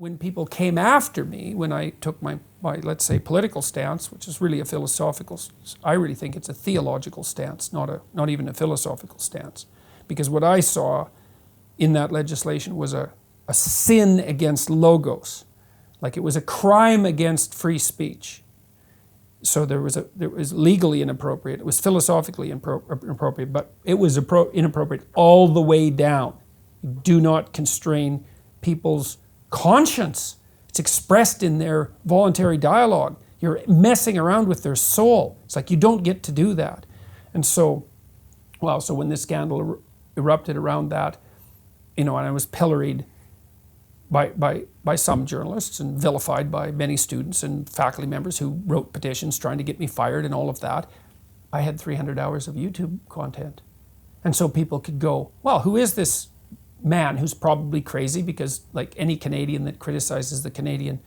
When people came after me, when I took my let's say, political stance, which is really a philosophical, I really think it's a theological stance, not even a philosophical stance. Because what I saw in that legislation was a sin against logos. Like it was a crime against free speech. So there was legally inappropriate, it was philosophically inappropriate, but it was inappropriate all the way down. You do not constrain people's conscience. It's expressed in their voluntary dialogue. You're messing around with their soul. It's like you don't get to do that. And so, so when this scandal erupted around that, and I was pilloried by some journalists and vilified by many students and faculty members who wrote petitions trying to get me fired and all of that, I had 300 hours of YouTube content. And so people could go, well, who is this man who's probably crazy, because like any Canadian that criticizes the Canadian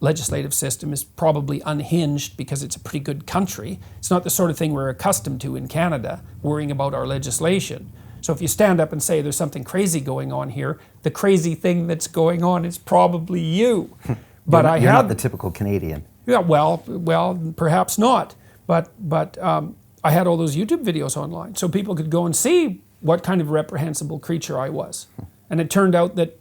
legislative system is probably unhinged because it's a pretty good country. It's not the sort of thing we're accustomed to in Canada, worrying about our legislation. So if you stand up and say there's something crazy going on here, the crazy thing that's going on is probably you. But you're not the typical Canadian. Yeah, well, perhaps not. But I had all those YouTube videos online, so people could go and see what kind of reprehensible creature I was. And it turned out that,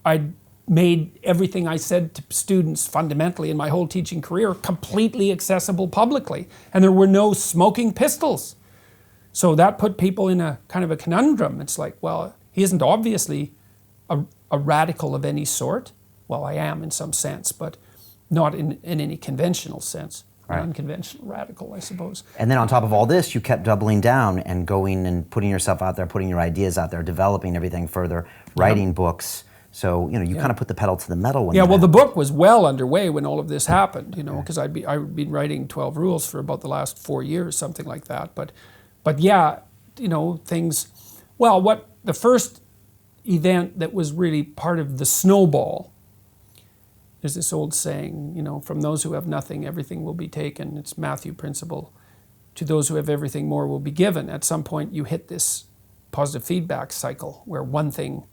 I'd made everything I said to students fundamentally in my whole teaching career completely accessible publicly. And there were no smoking pistols. So that put people in a kind of a conundrum. It's like, well, he isn't obviously a radical of any sort. Well, I am in some sense, but not in any conventional sense. Right. Unconventional radical, I suppose. And then on top of all this, you kept doubling down and going and putting yourself out there, putting your ideas out there, developing everything further, writing books. So, you kind of put the pedal to the metal. When the book was well underway when all of this happened, because I'd been writing 12 Rules for about the last 4 years, something like that. But things, the first event that was really part of the snowball, there's this old saying, from those who have nothing, everything will be taken. It's Matthew principle. To those who have everything, more will be given. At some point, you hit this positive feedback cycle where one thing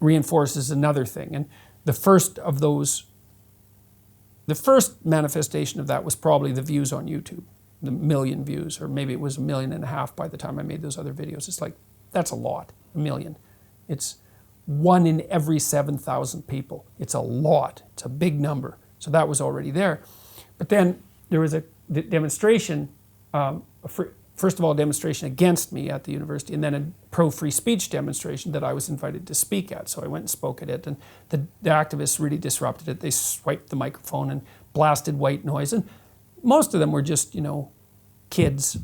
reinforces another thing. And the first manifestation of that was probably the views on YouTube, the 1 million views, or maybe it was 1.5 million by the time I made those other videos. It's like, that's a lot, 1 million. It's 1 in every 7,000 people. It's a lot. It's a big number. So that was already there. But then there was a demonstration, first of all, a demonstration against me at the university, and then a pro-free speech demonstration that I was invited to speak at. So I went and spoke at it, and the activists really disrupted it. They swiped the microphone and blasted white noise. And most of them were just, kids,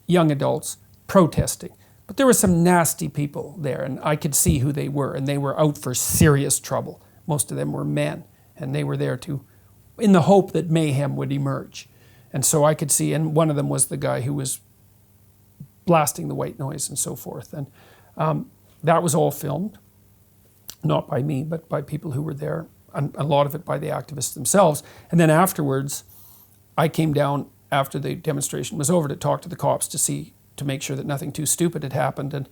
young adults, protesting. But there were some nasty people there, and I could see who they were, and they were out for serious trouble. Most of them were men, and they were there in the hope that mayhem would emerge. And so I could see, and one of them was the guy who was blasting the white noise and so forth. And that was all filmed, not by me, but by people who were there, and a lot of it by the activists themselves. And then afterwards, I came down after the demonstration was over to talk to the cops to make sure that nothing too stupid had happened. And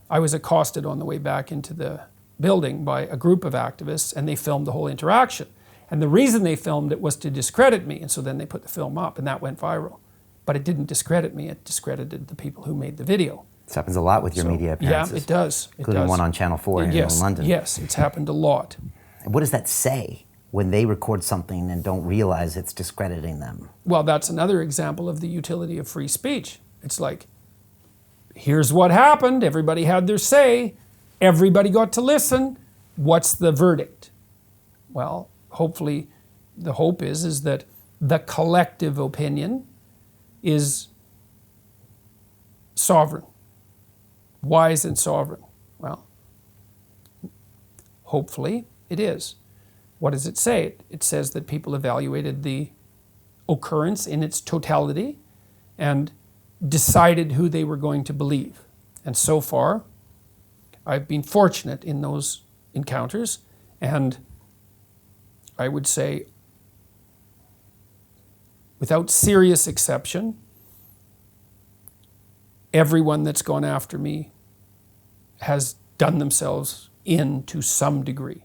I was accosted on the way back into the building by a group of activists, and they filmed the whole interaction. And the reason they filmed it was to discredit me, and so then they put the film up, and that went viral. But it didn't discredit me, it discredited the people who made the video. This happens a lot with your media appearances. Yeah, it does. Including one on Channel 4 in London. Yes, it's happened a lot. And what does that say when they record something and don't realize it's discrediting them? Well, that's another example of the utility of free speech. It's like, here's what happened, everybody had their say, everybody got to listen, what's the verdict? Well, hopefully, the hope is that the collective opinion is sovereign, wise and sovereign. Well, hopefully it is. What does it say? It says that people evaluated the occurrence in its totality and decided who they were going to believe. And so far, I've been fortunate in those encounters, and I would say, without serious exception, everyone that's gone after me has done themselves in to some degree.